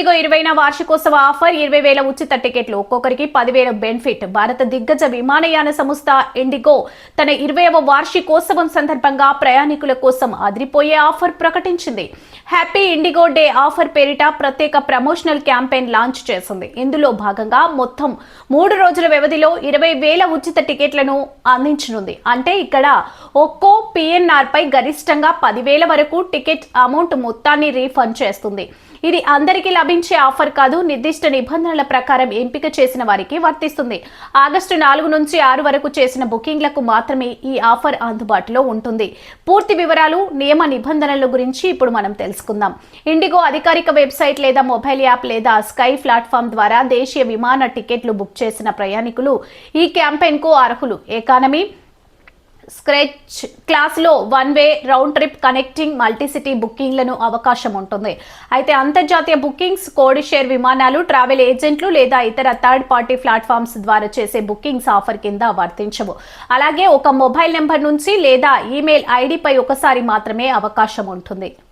IndiGo 20వ వార్షికోత్సవ offer 20,000 ఉచిత టికెట్లు, ఒక్కొక్కరికి 10,000 బెనిఫిట్. భారత దిగ్గజ విమానయాన సంస్థ ఇండిగో తన 20వ వార్షికోత్సవం సందర్భంగా ప్రయాణికుల కోసం అదిరిపోయే ఆఫర్ ప్రకటించింది. హ్యాపీ ఇండిగో డే ఆఫర్ పేరిట ప్రత్యేక ప్రమోషనల్ క్యాంపెయిన్ లాంచ్ చేసింది. ఇందులో భాగంగా మొత్తం 3 రోజుల వ్యవధిలో 20,000 ఉచిత టికెట్లను అందించనుంది. అంటే ఇక్కడ ఒక్కో పిఎన్ఆర్ పై గరిష్టంగా 10,000 వరకు టికెట్ అమౌంట్ మొత్తాన్ని రీఫండ్ చేస్తుంది. ఇది అందరికీ లభించే ఆఫర్ కాదు, నిర్దిష్ట నిబంధనల ప్రకారం ఎంపిక చేసిన వారికి వర్తిస్తుంది. ఆగస్టు 4 నుంచి 6 వరకు చేసిన బుకింగ్లకు మాత్రమే ఈ ఆఫర్ అందుబాటులో ఉంటుంది. పూర్తి వివరాలు, నియమ నిబంధనల గురించి ఇప్పుడు మనం తెలుసుకుందాం. ఇండిగో అధికారిక వెబ్సైట్ లేదా మొబైల్ యాప్ లేదా స్కై ప్లాట్ఫామ్ ద్వారా దేశీయ విమాన టికెట్లు బుక్ చేసిన ప్రయాణికులు ఈ క్యాంపెయిన్ కు అర్హులు. ఎకానమీ స్క్రెచ్ క్లాస్లో 1 వే రౌండ్ ట్రిప్ కనెక్టింగ్ మల్టీసిటీ బుకింగ్లను అవకాశం ఉంటుంది. అయితే అంతర్జాతీయ బుకింగ్స్, కోడ్ షేర్ విమానాలు, ట్రావెల్ ఏజెంట్లు లేదా ఇతర థర్డ్ పార్టీ ప్లాట్ఫామ్స్ ద్వారా చేసే బుకింగ్స్ ఆఫర్ కింద వర్తించవు. అలాగే ఒక మొబైల్ నెంబర్ నుంచి లేదా ఈమెయిల్ ఐడిపై ఒకసారి మాత్రమే అవకాశం ఉంటుంది.